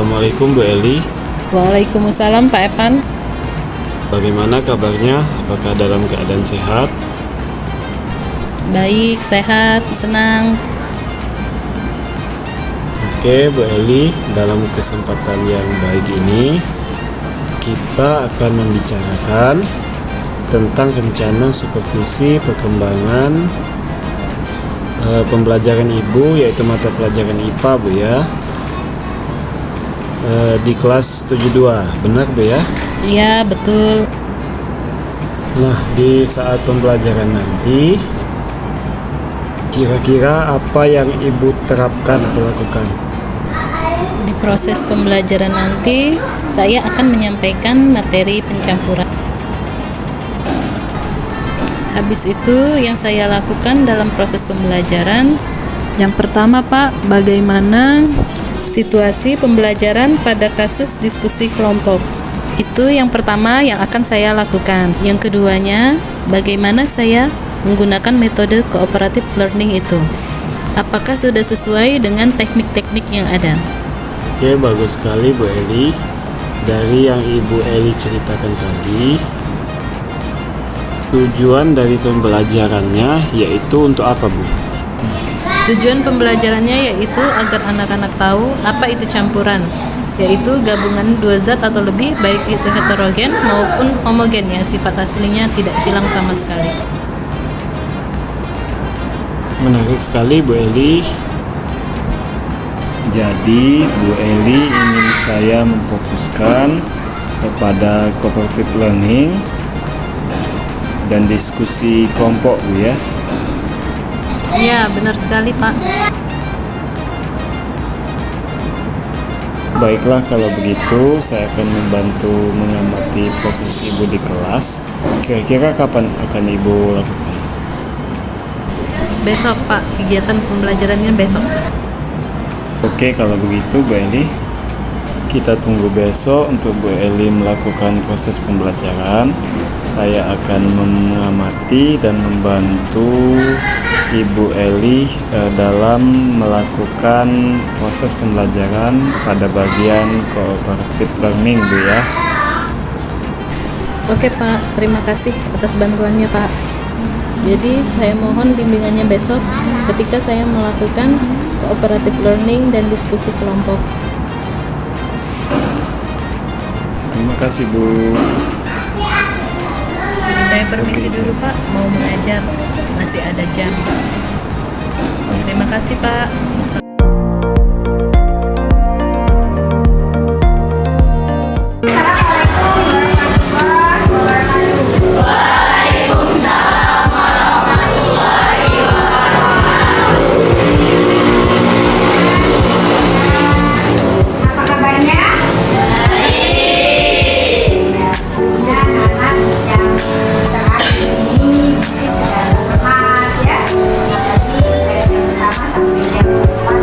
Assalamualaikum Bu Eli. Waalaikumsalam Pak Evan. Bagaimana kabarnya? Apakah dalam keadaan sehat? Baik, sehat, senang. Oke Bu Eli, dalam kesempatan yang baik ini kita akan membicarakan tentang rencana supervisi perkembangan pembelajaran Ibu, yaitu mata pelajaran IPA Bu ya, di kelas 72, benar Bu ya? Iya, betul. Nah, di saat pembelajaran nanti, kira-kira apa yang Ibu terapkan atau lakukan? Di proses pembelajaran nanti, saya akan menyampaikan materi pencampuran. Habis itu, yang saya lakukan dalam proses pembelajaran, yang pertama Pak, bagaimana situasi pembelajaran pada kasus diskusi kelompok. Itu yang pertama yang akan saya lakukan. Yang keduanya, bagaimana saya menggunakan metode cooperative learning itu. Apakah sudah sesuai dengan teknik-teknik yang ada? Oke, bagus sekali Bu Eli. Dari yang Ibu Eli ceritakan tadi, tujuan dari pembelajarannya yaitu untuk apa Bu? Tujuan pembelajarannya yaitu agar anak-anak tahu apa itu campuran, yaitu gabungan dua zat atau lebih, baik itu heterogen maupun homogen yang sifat aslinya tidak hilang sama sekali. Menarik sekali Bu Eli. Jadi Bu Eli ingin saya memfokuskan kepada cooperative learning dan diskusi kelompok Bu ya. Ya, benar sekali Pak. Baiklah, kalau begitu saya akan membantu mengamati proses Ibu di kelas. Kira-kira kapan akan Ibu lakukan? Besok Pak, kegiatan pembelajarannya besok. Oke, kalau begitu Bu Eli, kita tunggu besok untuk Bu Eli melakukan proses pembelajaran. Saya akan mengamati dan membantu Ibu Eli dalam melakukan proses pembelajaran pada bagian cooperative learning Bu ya. Oke Pak, terima kasih atas bantuannya Pak. Jadi saya mohon bimbingannya besok ketika saya melakukan cooperative learning dan diskusi kelompok. Terima kasih Bu. Saya permisi dulu Pak, mau mengajar, masih ada jam. Terima kasih Pak. Yang pertama sampai yang keempat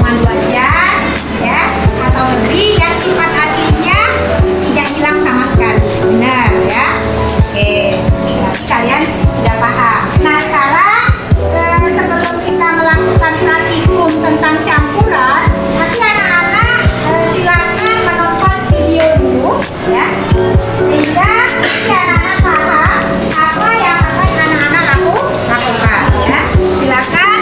hitungan wajar ya atau lebih yang sifat aslinya tidak hilang sama sekali. Benar ya? Oke, berarti kalian sudah paham. Nah sekarang sebelum kita melakukan praktikum tentang campuran, nanti anak-anak silakan menonton video dulu ya, sehingga nanti anak-anak paham apa yang akan anak-anak lakukan ya. Silakan.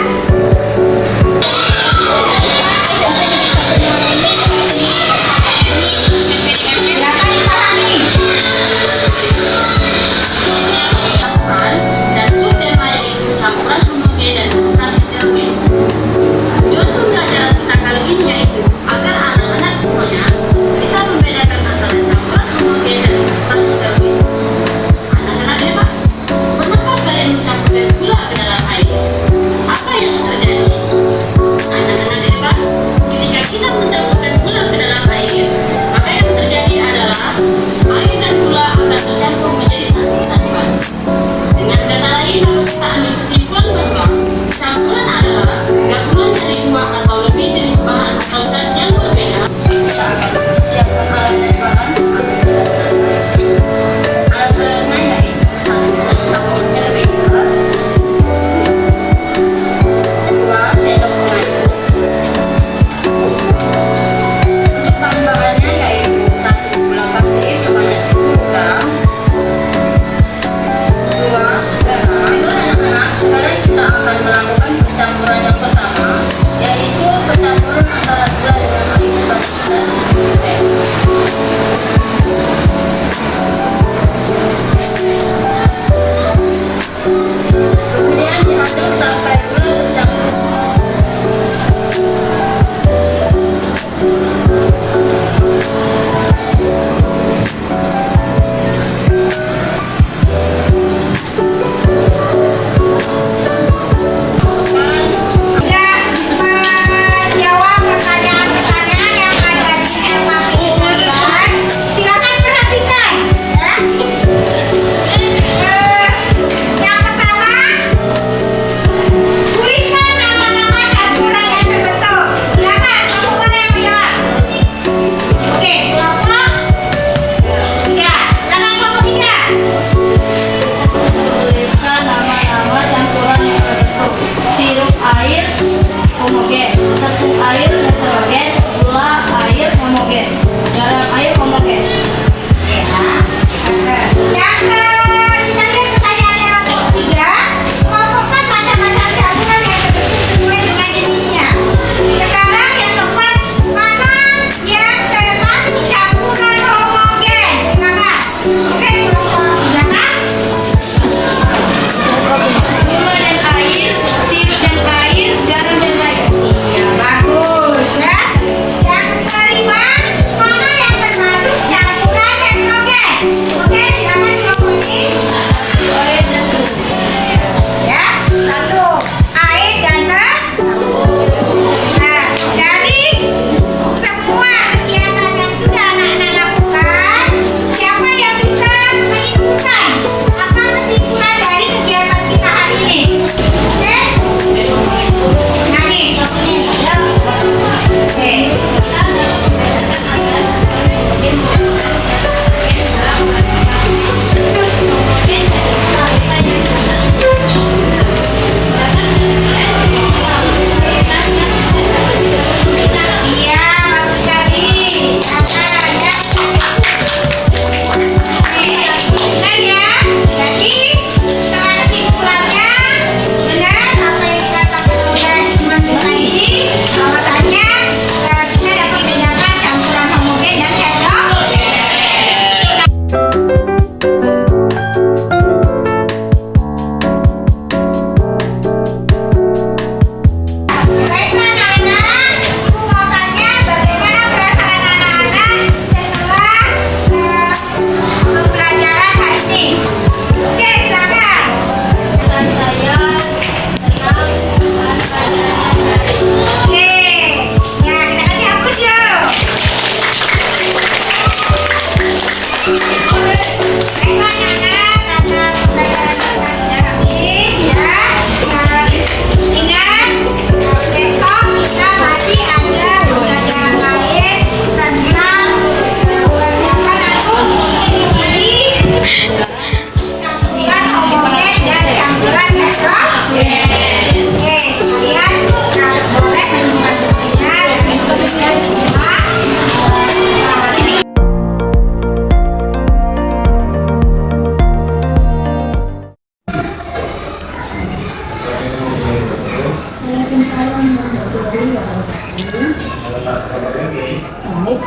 kabarnya nih. Baik.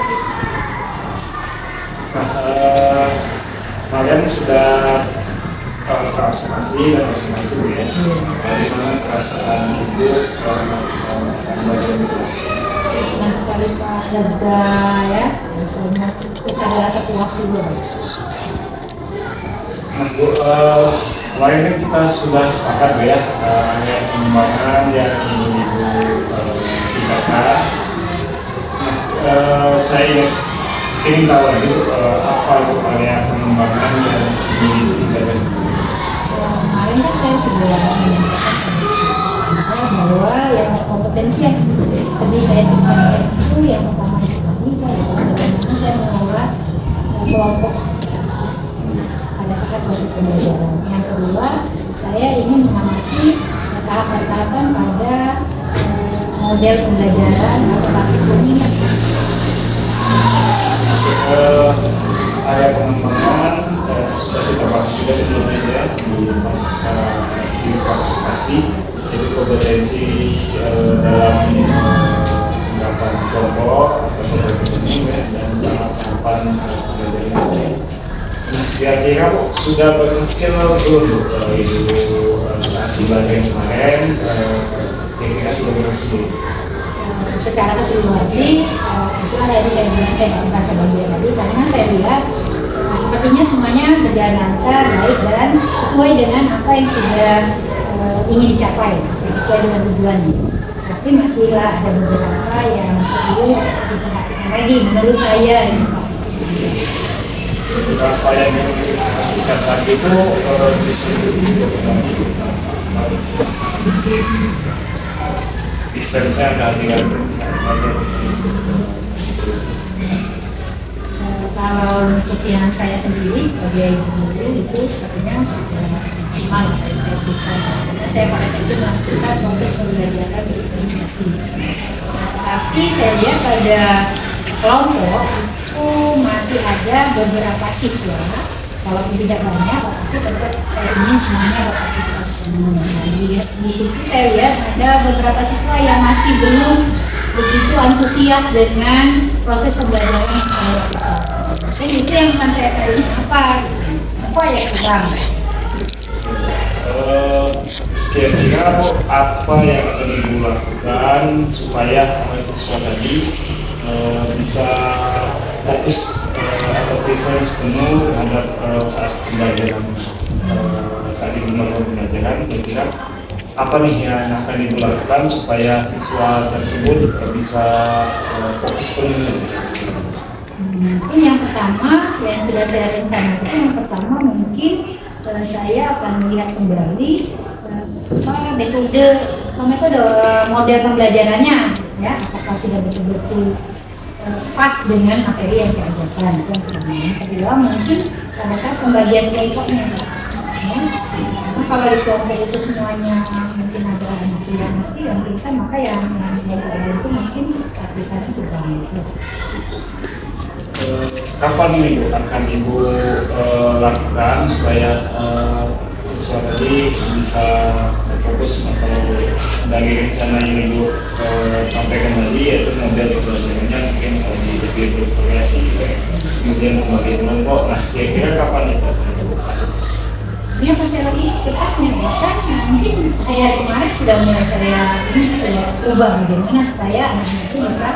Nah, kalian sudah terobservasi dan observasi Bu ya. Bagaimana perasaan Ibu setelah melakukan pembelajaran meditasi? Senang sekali Pak, lega ya. Semua kita ada rasa puas juga. Nah Bu, kemarin kan kita sudah sepakat Bu ya, ada pengembangan yang ingin Ibu tingkatkan. Nah, saya ingin tahu lagi Bu, apa itu area pengembangan yang ingin Ibu tingkatkan? Kemarin kan saya sudah menyampaikan bahwa yang kompetensi yang lebih saya tingkatkan itu yang pertama itu tadi bagaimana saya mengelola kelompok pada saat proses pembelajaran. Yang kedua, saya ingin mengamati tahapan-tahapan pada model pembelajaran atau praktikum ini. Area pengembangan sudah kita bahas juga sebelumnya ya di pas di observasi, jadi kompetensi dalam penerapan kelompok atau berkelompok ya, dan tahapan pembelajaran. Nah, kira-kira Bu, sudah berhasil belum Bu Ibu saat pembelajaran kemarin? Kira-kira sudah berhasil belum? Secara keseluruhan sih, itu kan tadi saya bilang saya nggak merasa bagian tadi karena saya lihat sepertinya semuanya berjalan lancar, baik dan sesuai dengan apa yang sudah ingin dicapai, sesuai dengan tujuannya. Tapi masihlah ada beberapa yang perlu diperhatikan lagi menurut saya. Beberapa yang kita tadi itu desainnya ada 30. Kalau untuk yang saya sendiri sebagai guru itu sepertinya sudah maksimal dari saya berikan karena saya pada saat itu melakukan proses pembelajaran di komunikasi. Tapi saya lihat pada kelompok itu masih ada beberapa siswa, walaupun tidak banyak, tapi tetap saya ingin semuanya berpartisipasi penuh. Di situ saya lihat ada beberapa siswa yang masih belum begitu antusias dengan proses pembelajaran yang saya lakukan. Dan itu yang akan saya tanya apa yang kurang. Kira-kira apa yang akan Ibu lakukan supaya mahasiswa tadi bisa fokus atau presence penuh terhadap saat pembelajaran saat Ibu melakukan pembelajaran? Kira-kira apa nih yang akan Ibu lakukan supaya siswa tersebut bisa fokus penuh? Mungkin yang pertama yang sudah saya rencanakan, yang pertama mungkin saya akan melihat kembali metode model pembelajarannya, ya apakah sudah betul-betul pas dengan materi yang saya ajarkan. Itu yang pertama. Yang kedua mungkin pada saat pembagian kelompoknya, ya. Karena kalau di kelompok itu semuanya mungkin ada yang pintar, maka yang itu mungkin aplikasi kurang. Kapan nih Bu akan Ibu lakukan supaya siswa tadi bisa fokus, atau dari rencana yang Ibu sampaikan tadi yaitu model pembelajarannya mungkin lebih bervariasi kemudian pembagian kelompok. Nah, kira-kira kapan itu? Ini apa saya lagi secepatnya, bahkan mungkin hari kemarin sudah mulai saya ubah bagaimana supaya anak-anak itu bisa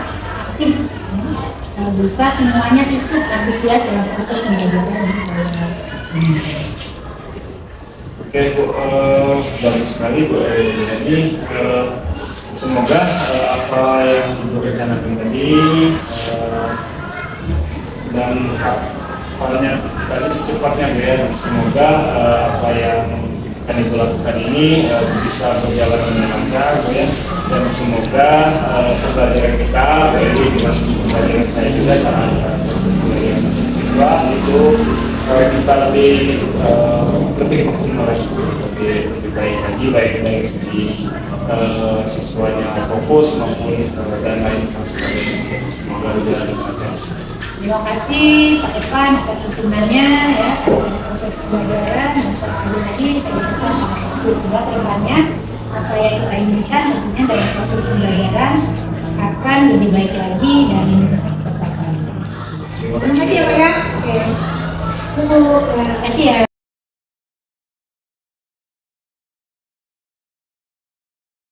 aktif, ya. Bisa semuanya ikut antusias dalam proses pembelajaran yang saya Oke Bu, bagus sekali Bu. Jadi semoga apa yang Ibu rencanakan tadi dan apalanya tadi secepatnya Bu ya, semoga apa yang akan Ibu lakukan ini bisa berjalan dengan lancar Bu ya, dan semoga pembelajaran kita dari dengan pembelajaran saya juga saat proses pembelajaran siswa itu bisa lebih maksimal lagi, lebih baik lagi, baik dari segi siswanya fokus maupun dan lain sebagainya. Semoga berjalan dengan lancar. Terima kasih Pak Evan atas dukungannya, ya atas proses pembelajaran, dan sekali lagi saya ucapkan terima kasih. Semoga kedepannya apa yang kita inginkan tentunya dalam proses pembelajaran akan lebih baik lagi dan tepat lagi. Terima kasih ya Pak ya. Oke. Terima kasih ya.